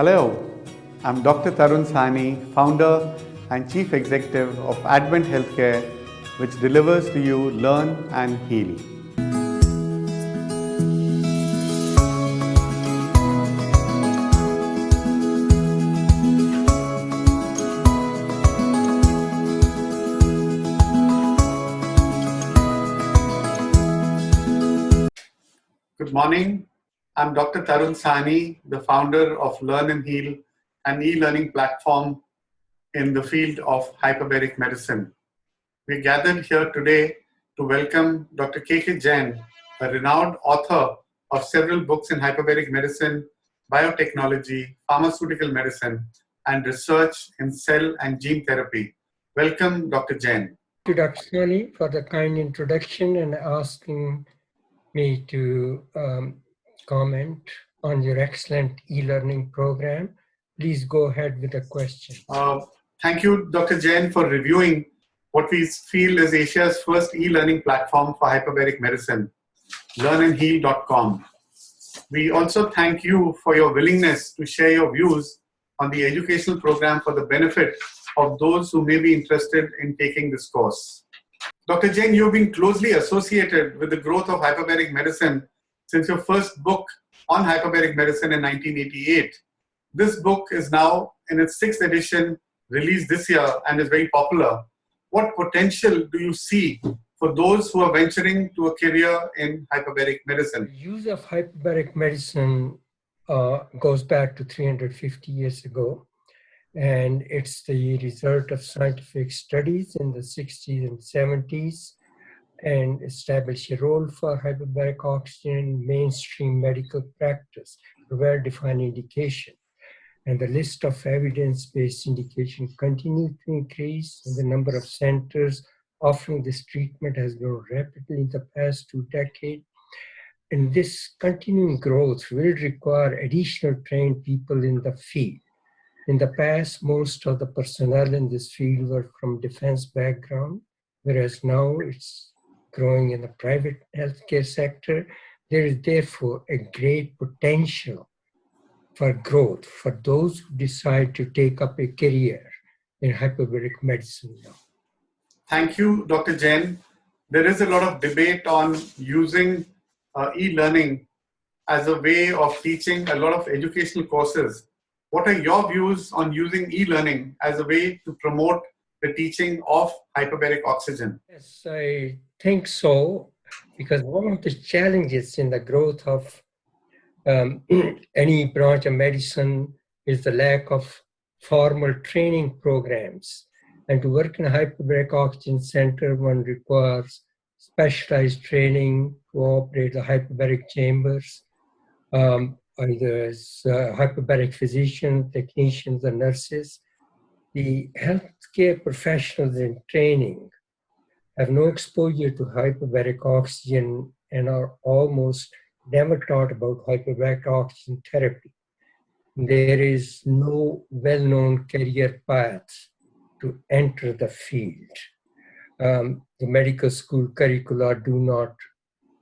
Hello, I'm Dr. Tarun Sani, founder and chief executive of Advent Healthcare, which delivers to you Learn and Heal. Good morning. I'm Dr. Tarun Sani, the founder of Learn and Heal, an e-learning platform in the field of hyperbaric medicine. We gathered here today to welcome Dr. KK Jain, a renowned author of several books in hyperbaric medicine, biotechnology, pharmaceutical medicine, and research in cell and gene therapy. Welcome, Dr. Jain. Thank you, Dr. Sani, for the kind introduction and asking me to comment on your excellent e-learning program. Please go ahead with the question. Thank you, Dr. Jain, for reviewing what we feel is Asia's first e-learning platform for hyperbaric medicine, learnandheal.com. We also thank you for your willingness to share your views on the educational program for the benefit of those who may be interested in taking this course. Dr. Jain, you've been closely associated with the growth of hyperbaric medicine since your first book on hyperbaric medicine in 1988. This book is now in its 6th edition, released this year, and is very popular. What potential do you see for those who are venturing to a career in hyperbaric medicine? The use of hyperbaric medicine goes back to 350 years ago, and it's the result of scientific studies in the 60s and 70s and established a role for hyperbaric oxygen in mainstream medical practice, a well-defined indication. And the list of evidence-based indication continued to increase, and the number of centers offering this treatment has grown rapidly in the past 2 decades. And this continuing growth will require additional trained people in the field. In the past, most of the personnel in this field were from defense background, whereas now it's growing in the private healthcare sector. There is therefore a great potential for growth for those who decide to take up a career in hyperbaric medicine now. Thank you, Dr. Jain. There is a lot of debate on using e-learning as a way of teaching a lot of educational courses. What are your views on using e-learning as a way to promote the teaching of hyperbaric oxygen? Yes, I think so, because one of the challenges in the growth of any branch of medicine is the lack of formal training programs. And to work in a hyperbaric oxygen center, one requires specialized training to operate the hyperbaric chambers, either as hyperbaric physicians, technicians, or nurses. The healthcare professionals in training have no exposure to hyperbaric oxygen and are almost never taught about hyperbaric oxygen therapy. There is no well-known career path to enter the field. The medical school curricula do not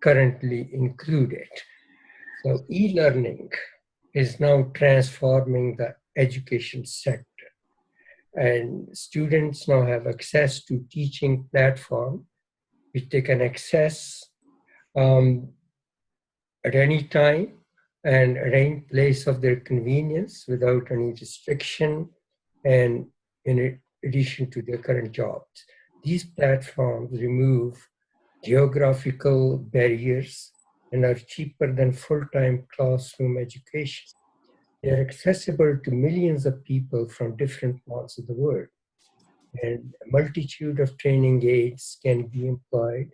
currently include it. So e-learning is now transforming the education sector. And students now have access to teaching platform, which they can access at any time and at any place of their convenience without any restriction, and in addition to their current jobs. These platforms remove geographical barriers and are cheaper than full-time classroom education. They are accessible to millions of people from different parts of the world. And a multitude of training aids can be employed,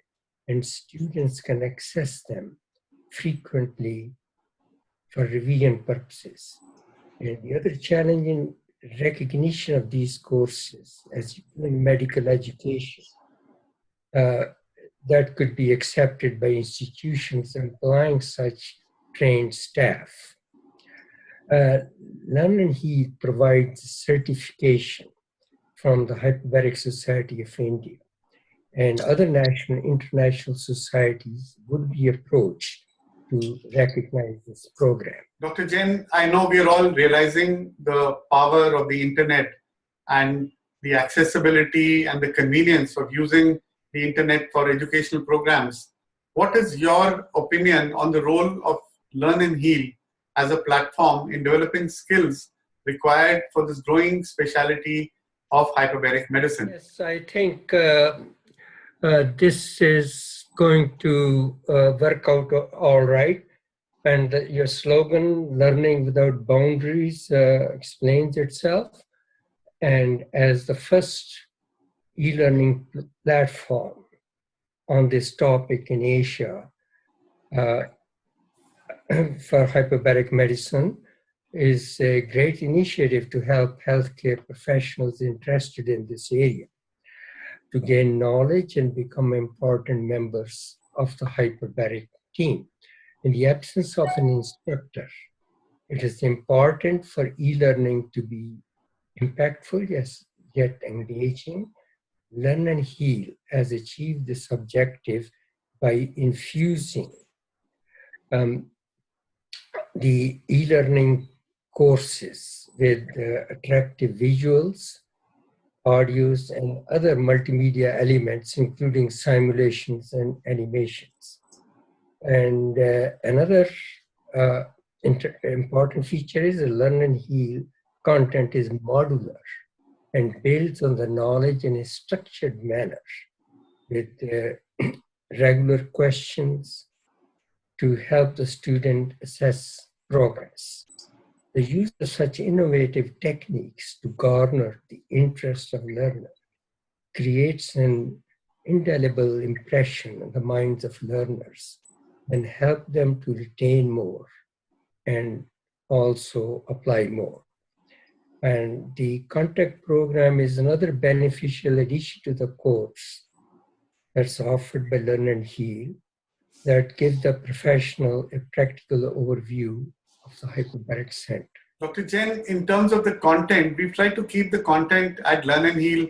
and students can access them frequently for revision purposes. And the other challenge in recognition of these courses as in medical education that could be accepted by institutions employing such trained staff. Learn and Heal provides certification from the Hyperbaric Society of India, and other national international societies would be approached to recognize this program. Dr. Jain, I know we are all realizing the power of the internet and the accessibility and the convenience of using the internet for educational programs. What is your opinion on the role of Learn and Heal as a platform in developing skills required for this growing specialty of hyperbaric medicine? Yes, I think this is going to work out all right. And your slogan, Learning Without Boundaries, explains itself. And as the first e-learning platform on this topic in Asia for hyperbaric medicine is a great initiative to help healthcare professionals interested in this area to gain knowledge and become important members of the hyperbaric team. In the absence of an instructor, it is important for e-learning to be impactful, yes, yet engaging. Learn and Heal has achieved this objective by infusing the e-learning courses with attractive visuals, audios, and other multimedia elements, including simulations and animations. And another important feature is the Learn and Heal content is modular and builds on the knowledge in a structured manner with regular questions to help the student assess progress. The use of such innovative techniques to garner the interest of learners creates an indelible impression on the minds of learners and help them to retain more and also apply more. And the contact program is another beneficial addition to the course that's offered by Learn and Heal that gives the professional a practical overview of the hyperbaric center. Dr. Jain, in terms of the content, we've tried to keep the content at Learn and Heal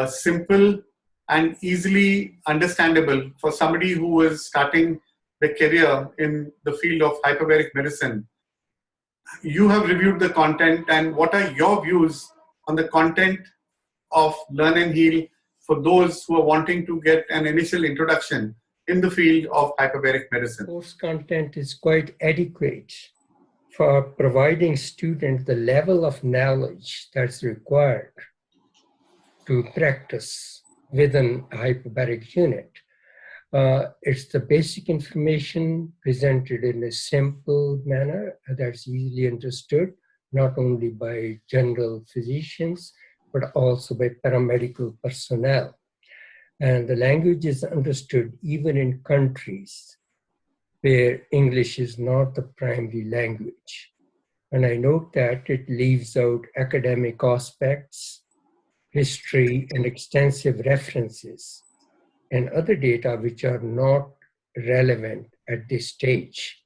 simple and easily understandable for somebody who is starting their career in the field of hyperbaric medicine. You have reviewed the content, and what are your views on the content of Learn and Heal for those who are wanting to get an initial introduction in the field of hyperbaric medicine? Course content is quite adequate for providing students the level of knowledge that's required to practice within a hyperbaric unit. It's the basic information presented in a simple manner that's easily understood, not only by general physicians, but also by paramedical personnel. And the language is understood even in countries where English is not the primary language. And I note that it leaves out academic aspects, history, and extensive references, and other data which are not relevant at this stage,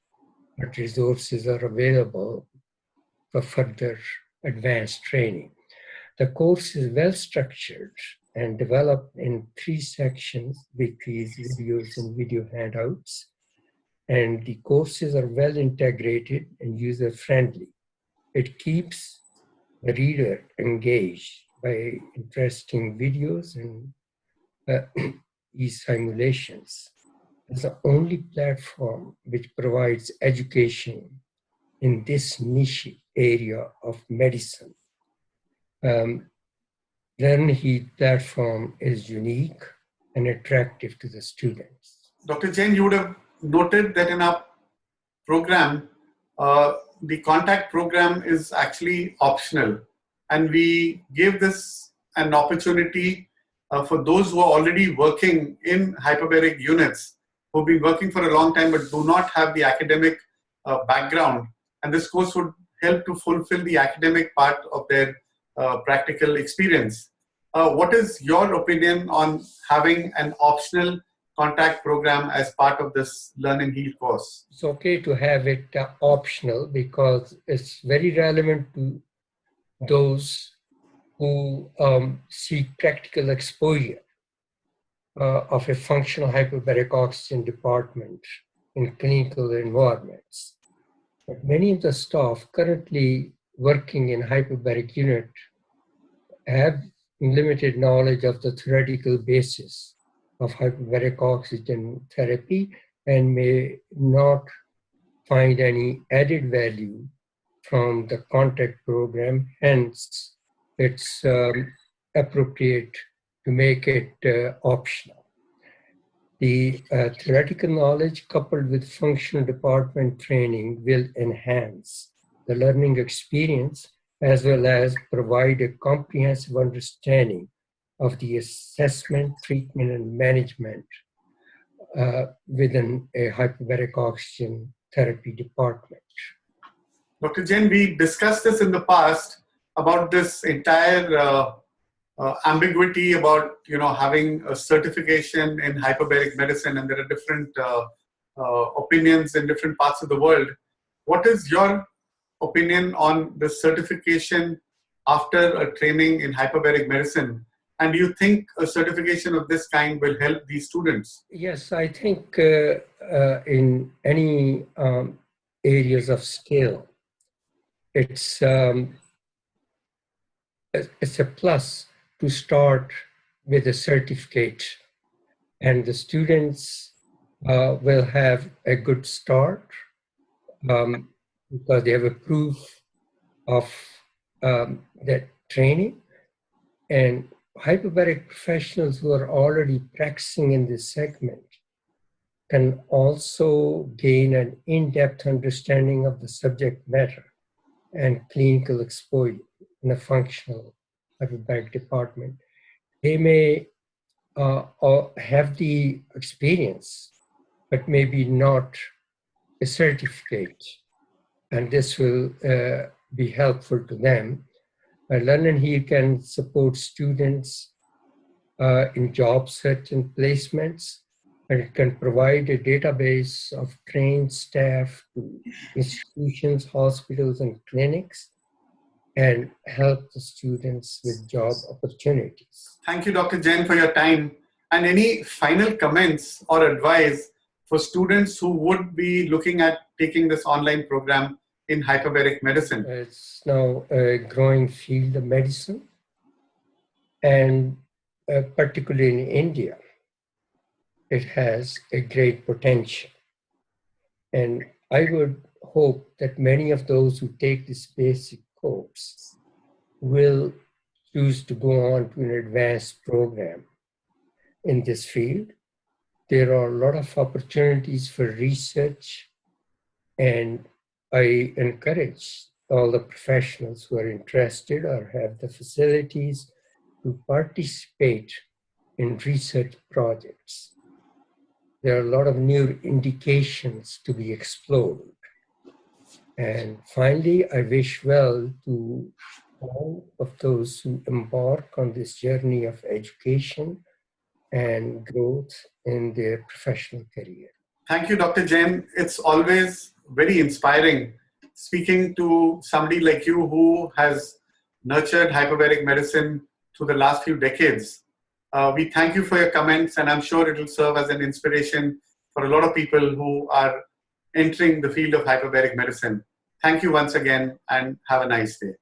but resources are available for further advanced training. The course is well structured and developed in 3 sections with these videos and video handouts. And the courses are well integrated and user-friendly. It keeps the reader engaged by interesting videos and e-simulations. It's the only platform which provides education in this niche area of medicine. Learn Heal platform is unique and attractive to the students. Dr. Jain, you would have noted that in our program, the contact program is actually optional, and we gave this an opportunity for those who are already working in hyperbaric units, who've been working for a long time but do not have the academic background. And this course would help to fulfill the academic part of their practical experience. What is your opinion on having an optional contact program as part of this Learn and Heal course? It's okay to have it optional because it's very relevant to those who seek practical exposure of a functional hyperbaric oxygen department in clinical environments. But many of the staff currently working in hyperbaric unit have limited knowledge of the theoretical basis of hyperbaric oxygen therapy and may not find any added value from the contact program. Hence, it's appropriate to make it optional. The theoretical knowledge coupled with functional department training will enhance the learning experience as well as provide a comprehensive understanding of the assessment, treatment, and management within a hyperbaric oxygen therapy department. Dr. Jain, we discussed this in the past about this entire ambiguity about having a certification in hyperbaric medicine, and there are different opinions in different parts of the world. What is your opinion on the certification after a training in hyperbaric medicine? And do you think a certification of this kind will help these students? Yes, I think in any areas of skill, it's a plus to start with a certificate, and the students will have a good start because they have a proof of that training. And hyperbaric professionals who are already practicing in this segment can also gain an in-depth understanding of the subject matter and clinical exposure in a functional hyperbaric department. They may have the experience, but maybe not a certificate, and this will be helpful to them. Learn and Heal can support students in job search and placements, and it can provide a database of trained staff to institutions, hospitals, and clinics, and help the students with job opportunities. Thank you, Dr. Jain, for your time. And any final comments or advice for students who would be looking at taking this online program in hyperbaric medicine? It's now a growing field of medicine, and particularly in India, it has a great potential. And I would hope that many of those who take this basic course will choose to go on to an advanced program in this field. There are a lot of opportunities for research, and I encourage all the professionals who are interested or have the facilities to participate in research projects. There are a lot of new indications to be explored. And finally, I wish well to all of those who embark on this journey of education and growth in their professional career. Thank you, Dr. Jain. It's always very inspiring speaking to somebody like you who has nurtured hyperbaric medicine through the last few decades. We thank you for your comments, and I'm sure it will serve as an inspiration for a lot of people who are entering the field of hyperbaric medicine. Thank you once again, and have a nice day.